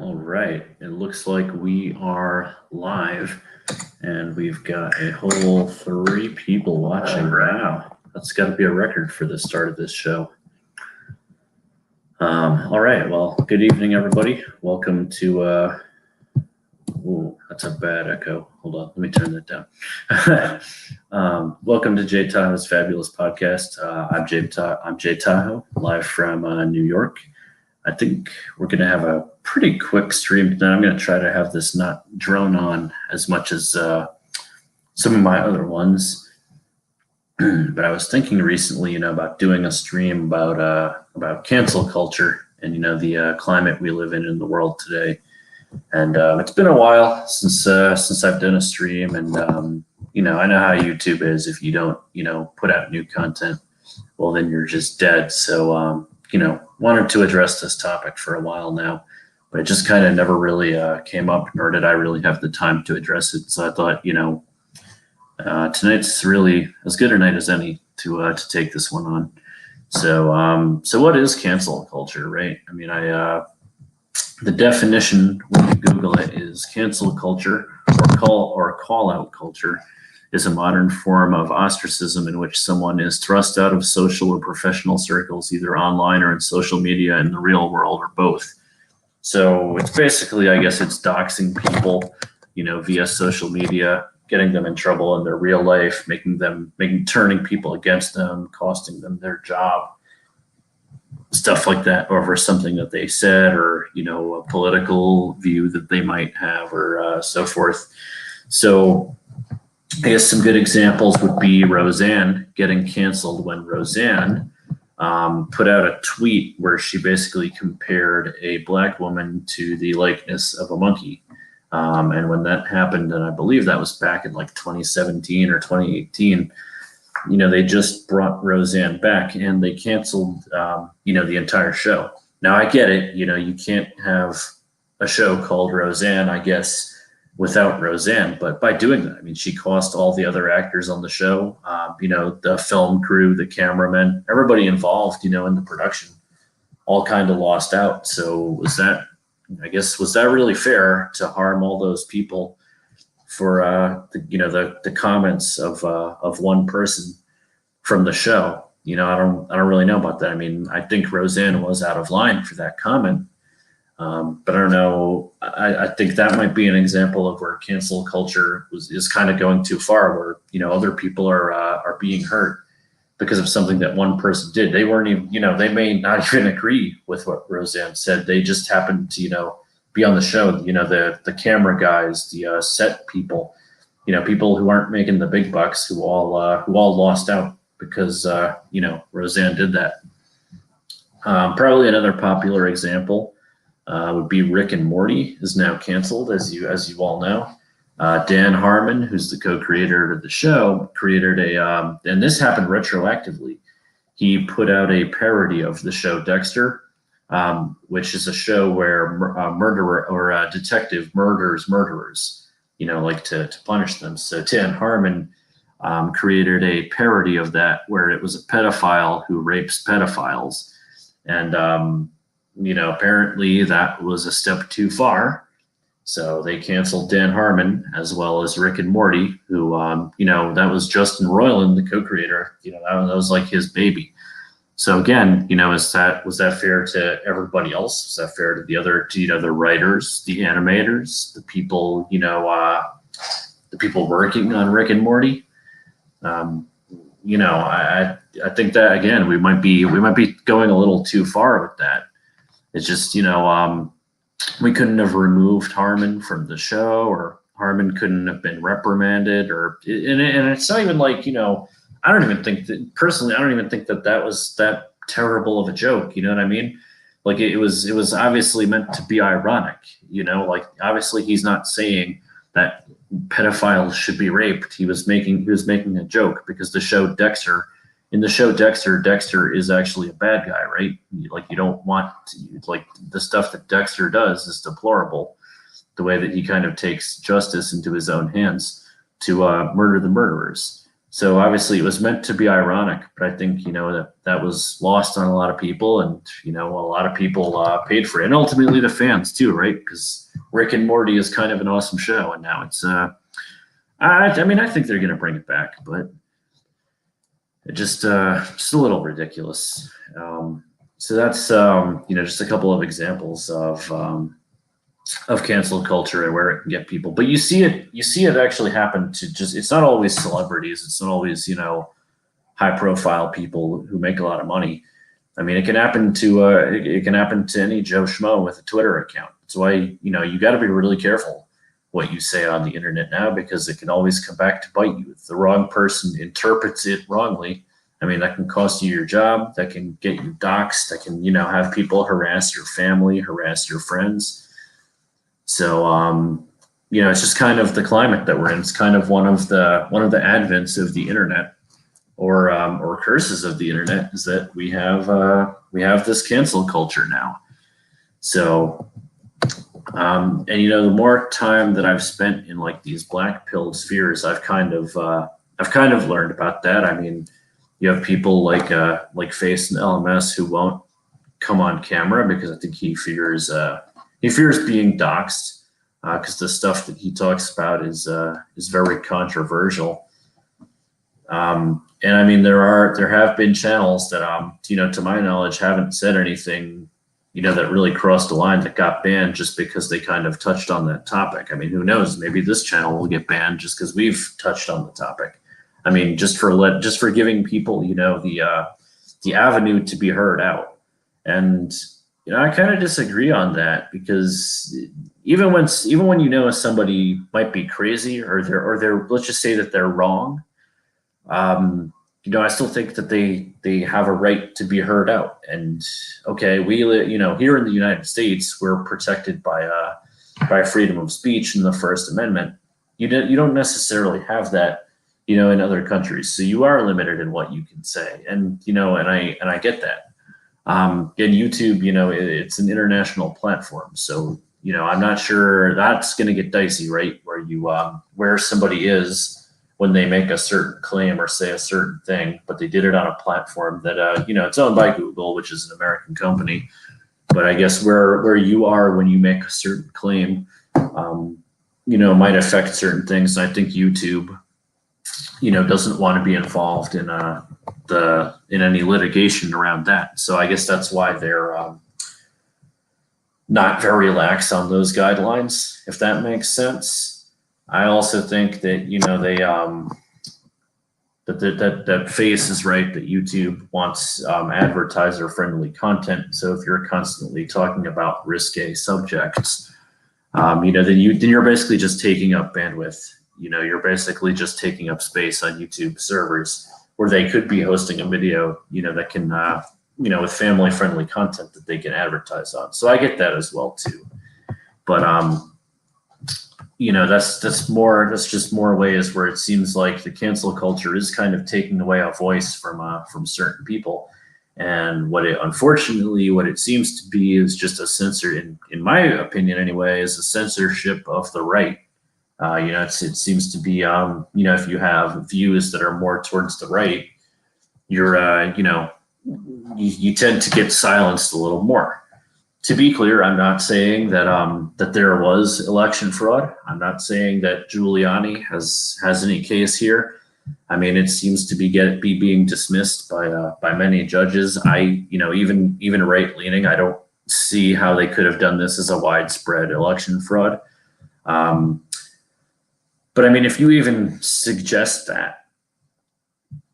All right, it looks like we are live and we've got a whole 3 people watching. Wow, that's got to be a record for the start of this show. All right, well, good evening, everybody. Welcome to, ooh, that's a bad echo. Hold on, let me turn that down. Welcome to Jay Tahoe's Fabulous Podcast. I'm Jay Tahoe, live from New York. I think we're going to have a pretty quick stream tonight. I'm going to try to have this not drone on as much as some of my other ones. But I was thinking recently, about doing a stream about cancel culture and, the climate we live in the world today. And it's been a while since I've done a stream. And, I know how YouTube is. If you don't, put out new content, well, then you're just dead. So, wanted to address this topic for a while now, but it just kind of never really came up, nor did I really have the time to address it. So I thought, tonight's really as good a night as any to take this one on. So what is cancel culture, right? I mean, the definition when you Google it is cancel culture or call out culture is a modern form of ostracism in which someone is thrust out of social or professional circles, either online or in social media in the real world, or both. So it's basically, I guess, it's doxing people, via social media, getting them in trouble in their real life, turning people against them, costing them their job, stuff like that, over something that they said, or, a political view that they might have, or so forth. So I guess some good examples would be Roseanne getting canceled when Roseanne put out a tweet where she basically compared a black woman to the likeness of a monkey. And when that happened, and I believe that was back in like 2017 or 2018, they just brought Roseanne back and they canceled, the entire show. Now I get it. You can't have a show called Roseanne, I guess, without Roseanne, but by doing that, I mean, she cost all the other actors on the show, the film crew, the cameramen, everybody involved, in the production, all kind of lost out. So was that really fair to harm all those people for, the comments of one person from the show? I don't really know about that. I mean, I think Roseanne was out of line for that comment. But I don't know. I think that might be an example of where cancel culture is kind of going too far, where other people are being hurt because of something that one person did. They weren't even, they may not even agree with what Roseanne said. They just happened to be on the show. The camera guys, the set people, people who aren't making the big bucks, who all lost out because Roseanne did that. Probably another popular example would be Rick and Morty is now canceled, as you all know. Dan Harmon, who's the co-creator of the show, created and this happened retroactively. He put out a parody of the show Dexter, which is a show where a murderer or a detective murders murderers, to punish them. So Dan Harmon created a parody of that where it was a pedophile who rapes pedophiles. And apparently that was a step too far. So they canceled Dan Harmon as well as Rick and Morty, who, that was Justin Roiland, the co-creator. That was like his baby. So again, was that fair to everybody else? Was that fair to the writers, the animators, the people, the people working on Rick and Morty? I think that, again, we might be going a little too far with that. It's just, we couldn't have removed Harmon from the show, or Harmon couldn't have been reprimanded, and it's not even like, I don't even think that that was that terrible of a joke. You know what I mean? Like it was obviously meant to be ironic, like obviously he's not saying that pedophiles should be raped. He was making a joke because in the show Dexter is actually a bad guy, right? Like you don't want like the stuff that Dexter does is deplorable. The way that he kind of takes justice into his own hands to murder the murderers. So obviously it was meant to be ironic, but I think, that was lost on a lot of people, and, a lot of people paid for it, and ultimately the fans too, right? Because Rick and Morty is kind of an awesome show, and now it's, I mean, I think they're going to bring it back, but it just a little ridiculous. So that's, just a couple of examples of cancel culture and where it can get people. But you see it actually happen to it's not always celebrities. It's not always, high profile people who make a lot of money. I mean, it can happen to any Joe Schmo with a Twitter account. That's why, you got to be really careful what you say on the internet now, because it can always come back to bite you. If the wrong person interprets it wrongly, I mean, that can cost you your job. That can get you doxxed. That can, have people harass your family, harass your friends. So, it's just kind of the climate that we're in. It's kind of one of the advents of the internet, or curses of the internet, is that we have this cancel culture now. So, and the more time that I've spent in like these black pilled spheres, I've kind of learned about that. I mean, you have people like Face and LMS who won't come on camera because I think he fears being doxxed, because the stuff that he talks about is very controversial. And I mean, there have been channels that to my knowledge haven't said anything that really crossed the line, that got banned just because they kind of touched on that topic. I mean, who knows? Maybe this channel will get banned just because we've touched on the topic. I mean, just for giving people the avenue to be heard out. And I kind of disagree on that, because even when somebody might be crazy, or they're let's just say that they're wrong, I still think that they have a right to be heard out. And okay, we here in the United States, we're protected by freedom of speech and the First Amendment. You don't necessarily have that, in other countries. So you are limited in what you can say, and and I get that. And YouTube, it's an international platform, so I'm not sure that's going to get dicey, right? Where where somebody is when they make a certain claim or say a certain thing, but they did it on a platform that it's owned by Google, which is an American company. But I guess where you are when you make a certain claim, might affect certain things. And I think YouTube, doesn't want to be involved in any litigation around that. So I guess that's why they're not very lax on those guidelines, if that makes sense. I also think that that Face is right, that YouTube wants advertiser friendly content. So if you're constantly talking about risque subjects, then you're basically just taking up bandwidth. You're basically just taking up space on YouTube servers, where they could be hosting a video, that can, with family friendly content that they can advertise on. So I get that as well too. But, that's just more ways where it seems like the cancel culture is kind of taking away a voice from certain people. And unfortunately, what it seems to be is just a in my opinion anyway, is a censorship of the right. It seems to be, if you have views that are more towards the right, you're, you tend to get silenced a little more. To be clear, I'm not saying that there was election fraud. I'm not saying that Giuliani has any case here. I mean, it seems to be being dismissed by many judges. Even right leaning, I don't see how they could have done this as a widespread election fraud. But I mean, if you even suggest that,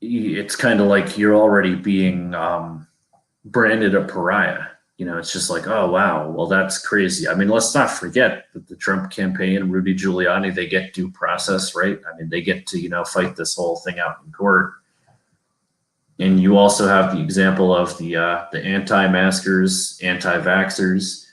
it's kind of like you're already being branded a pariah. It's just like, oh, wow, well, that's crazy. I mean, let's not forget that the Trump campaign and Rudy Giuliani, they get due process, right? I mean, they get to, fight this whole thing out in court. And you also have the example of the anti-maskers, anti-vaxxers,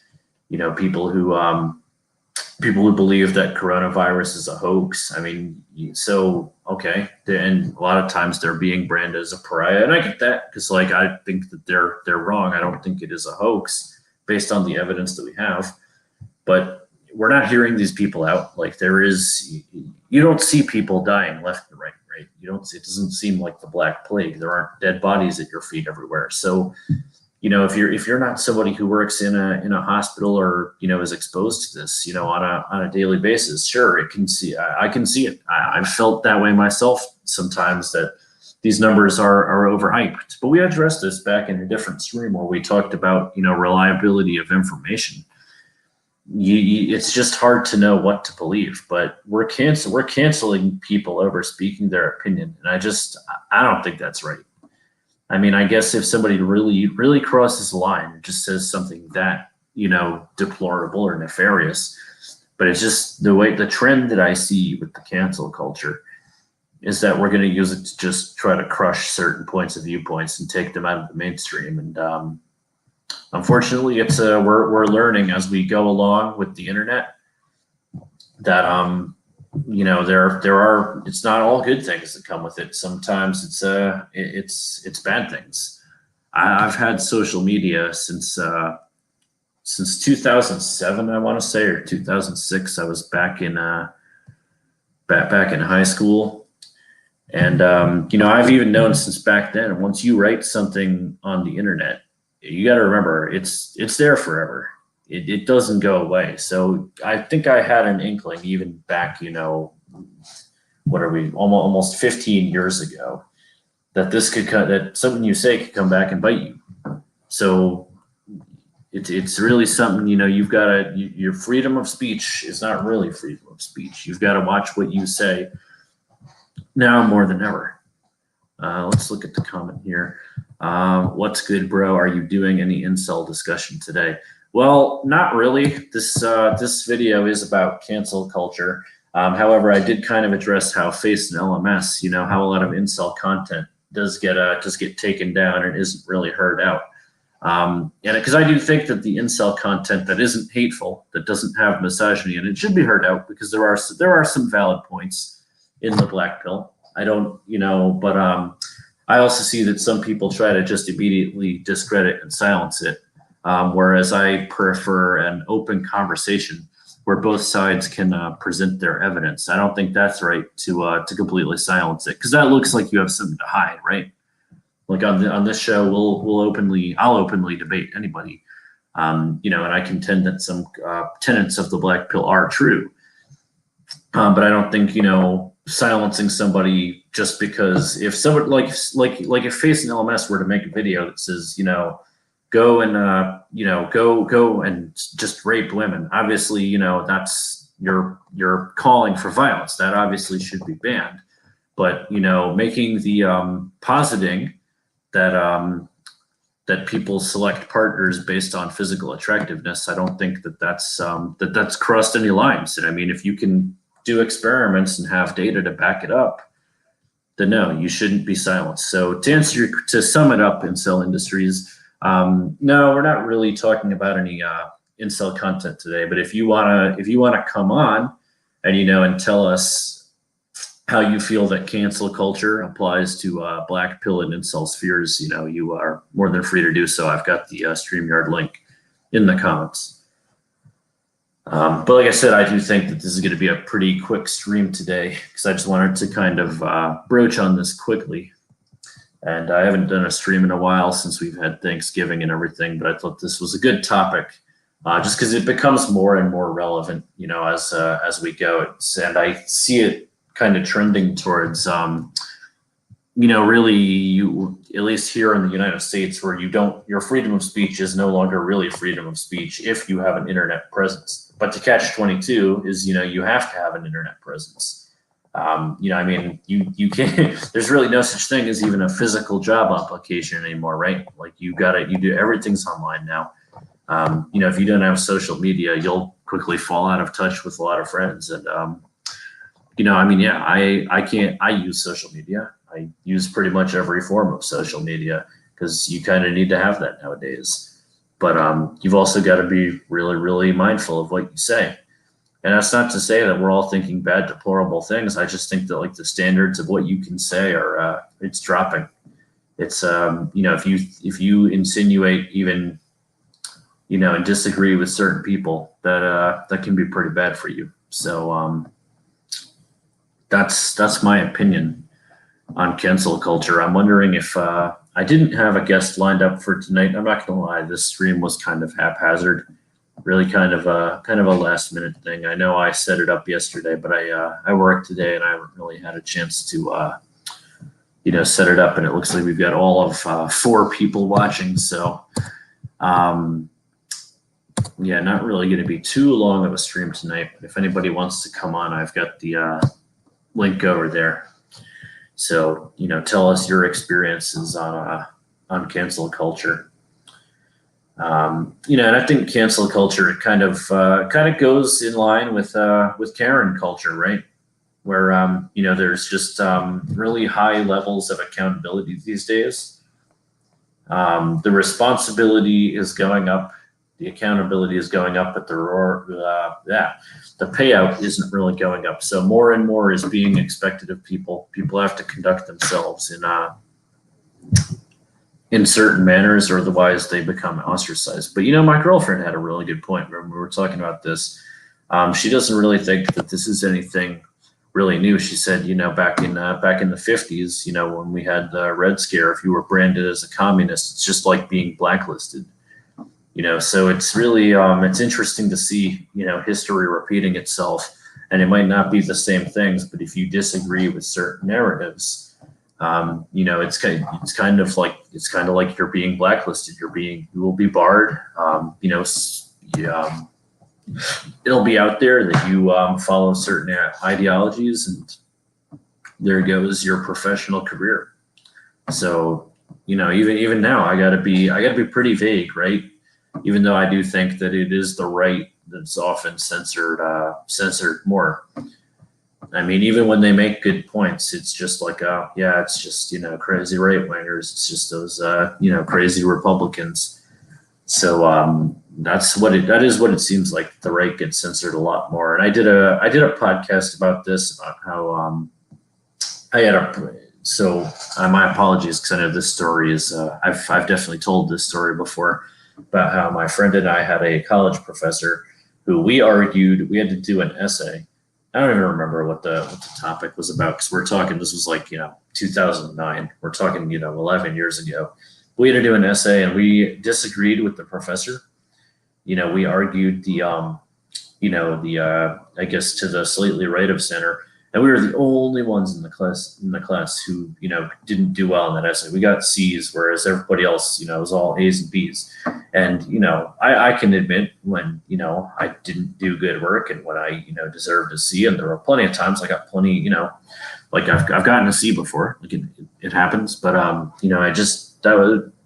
people who believe that coronavirus is a hoax. I mean, so, okay. And a lot of times they're being branded as a pariah. And I get that, because I think that they're wrong. I don't think it is a hoax based on the evidence that we have. But we're not hearing these people out. You don't see people dying left and right, right? You don't. It doesn't seem like the Black Plague. There aren't dead bodies at your feet everywhere. So, if you're not somebody who works in a hospital or is exposed to this, on a daily basis, sure, it can see. I can see it. I've felt that way myself sometimes, that these numbers are overhyped. But we addressed this back in a different stream where we talked about reliability of information. It's just hard to know what to believe, but we're canceling people over speaking their opinion, and I don't think that's right. I mean, I guess if somebody really crosses the line and just says something that deplorable or nefarious, but it's just the trend that I see with the cancel culture is that we're going to use it to just try to crush certain points of viewpoints and take them out of the mainstream. And unfortunately, it's we're learning as we go along with the internet that there are, it's not all good things that come with it. Sometimes it's bad things. I've had social media since 2007, I want to say, or 2006. I was back in back in high school, and I've even known since back then, once you write something on the internet, you got to remember it's there forever. It doesn't go away. So I think I had an inkling even back, what are we, almost 15 years ago, that that something you say could come back and bite you. So it's really something, you've got to, your freedom of speech is not really freedom of speech. You've got to watch what you say now more than ever. Let's look at the comment here. What's good, bro? Are you doing any incel discussion today? Well, not really. This video is about cancel culture. However, I did kind of address how Face and LMS, how a lot of incel content does get taken down and isn't really heard out. And because I do think that the incel content that isn't hateful, that doesn't have misogyny, and it should be heard out, because there are some valid points in the black pill. I don't, but I also see that some people try to just immediately discredit and silence it. Whereas I prefer an open conversation where both sides can present their evidence. I don't think that's right to completely silence it, because that looks like you have something to hide, right? Like on this show, I'll openly debate anybody, and I contend that some tenets of the black pill are true, but I don't think silencing somebody just because if somebody like if Face and LMS were to make a video that says go and just rape women. Obviously, that's you're calling for violence. That obviously should be banned. But making the positing that that people select partners based on physical attractiveness, I don't think that's crossed any lines. And I mean, if you can do experiments and have data to back it up, then no, you shouldn't be silenced. So to sum it up, incel industries. No, we're not really talking about any incel content today. But if you wanna come on and and tell us how you feel that cancel culture applies to black pill and incel spheres, you are more than free to do so. I've got the StreamYard link in the comments. But like I said, I do think that this is going to be a pretty quick stream today, because I just wanted to kind of broach on this quickly. And I haven't done a stream in a while since we've had Thanksgiving and everything, but I thought this was a good topic, just because it becomes more and more relevant, as we go. And I see it kind of trending towards, really, at least here in the United States, where your freedom of speech is no longer really freedom of speech if you have an internet presence. But to catch 22 is, you have to have an internet presence. I mean, you can't, there's really no such thing as even a physical job application anymore, right? Like everything's online now. If you don't have social media, you'll quickly fall out of touch with a lot of friends. And, I use social media. I use pretty much every form of social media, because you kind of need to have that nowadays. But you've also got to be really, really mindful of what you say. And that's not to say that we're all thinking bad, deplorable things. I just think that like the standards of what you can say are it's dropping. It's if you insinuate even and disagree with certain people, that can be pretty bad for you. So that's my opinion. on cancel culture. I'm wondering if I didn't have a guest lined up for tonight. I'm not gonna lie, this stream was kind of haphazard, really kind of a last minute thing. I know I set it up yesterday, but I worked today and I haven't really had a chance to set it up. And it looks like we've got all of 4 people watching, so yeah, not really going to be too long of a stream tonight. But if anybody wants to come on, I've got the link over there. So, tell us your experiences on cancel culture. And I think cancel culture, it kind of goes in line with Karen culture, right? Where there's just really high levels of accountability these days. The responsibility is going up, the accountability is going up, but the payout isn't really going up. So more and more is being expected of people. People have to conduct themselves in certain manners, or otherwise they become ostracized. But my girlfriend had a really good point when we were talking about this. She doesn't really think that this is anything really new. She said, back in the 50s, when we had the Red Scare, if you were branded as a communist, it's just like being blacklisted. So it's really it's interesting to see history repeating itself, and it might not be the same things, but if you disagree with certain narratives, it's kind of like you're being blacklisted. You will be barred. It'll be out there that you follow certain ideologies, and there goes your professional career. So even now, I gotta be pretty vague, right? Even though I do think that it is the right that's often censored more. I mean, even when they make good points, it's just like, it's just crazy right wingers. It's just those crazy Republicans. So that is what it seems like. The right gets censored a lot more. And I did a podcast about this, about how my apologies, because I know this story is I've definitely told this story before, about how my friend and I had a college professor who we argued. We had to do an essay. I don't even remember what the topic was about, because we're talking, this was like 2009. We're talking 11 years ago. We had to do an essay, and we disagreed with the professor. We argued the I guess to the slightly right of center, and we were the only ones in the class who didn't do well in that essay. We got C's, whereas everybody else was all A's and B's. And I can admit when I didn't do good work, and when I deserved a C. And there were plenty of times I got plenty like I've gotten a C before. Like it happens, but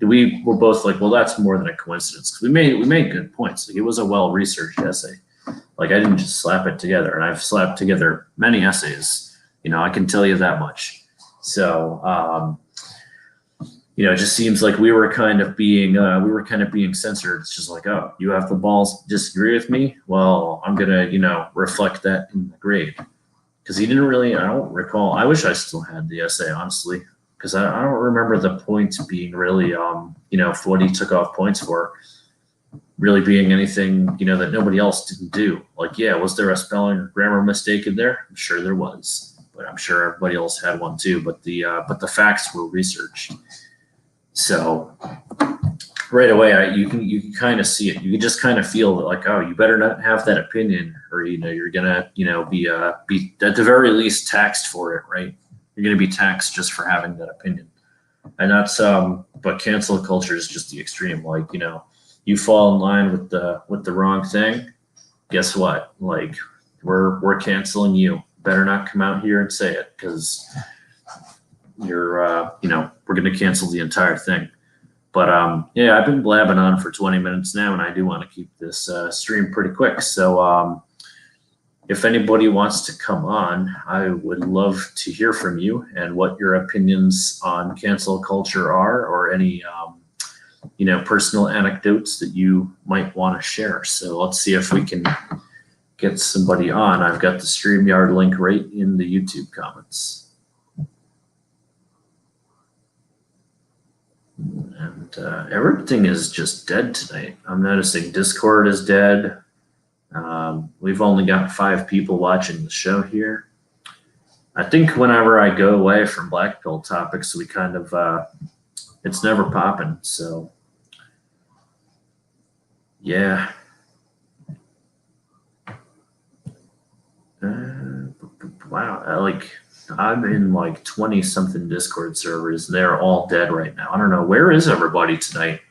we were both like, well, that's more than a coincidence, because we made good points. Like, it was a well-researched essay. Like, I didn't just slap it together, and I've slapped together many essays. I can tell you that much. So, it just seems like we were kind of being censored. It's just like, oh, you have the balls to disagree with me? Well, I'm gonna, reflect that in the grade. Because he didn't really, I don't recall. I wish I still had the essay, honestly, because I don't remember the points being really, for what he took off points for, really being anything, that nobody else didn't do. Like, yeah, was there a spelling or grammar mistake in there? I'm sure there was, but I'm sure everybody else had one too. But the facts were researched. So right away, you can kind of see it. You can just kind of feel that, like, oh, you better not have that opinion, or you're gonna be at the very least taxed for it, right? You're gonna be taxed just for having that opinion, and that's but cancel culture is just the extreme. Like, you fall in line with the wrong thing, guess what? Like, we're canceling you. Better not come out here and say it, because you're we're gonna cancel the entire thing. But I've been blabbing on for 20 minutes now, and I do want to keep this stream pretty quick. So if anybody wants to come on, I would love to hear from you and what your opinions on cancel culture are, or any personal anecdotes that you might want to share. So let's see if we can get somebody on. I've got the StreamYard link right in the YouTube comments. And everything is just dead tonight. I'm noticing Discord is dead. We've only got 5 people watching the show here. I think whenever I go away from black pill topics, we kind of it's never popping. So yeah. Wow, I'm in like 20 something Discord servers. They're all dead right now. I don't know. Where is everybody tonight?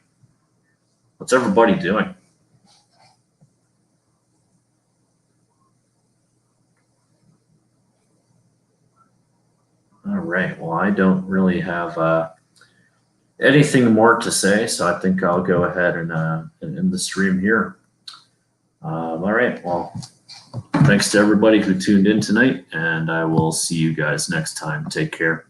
What's everybody doing? All right. Well, I don't really have anything more to say, so I think I'll go ahead and end the stream here. All right. Well, thanks to everybody who tuned in tonight, and I will see you guys next time. Take care.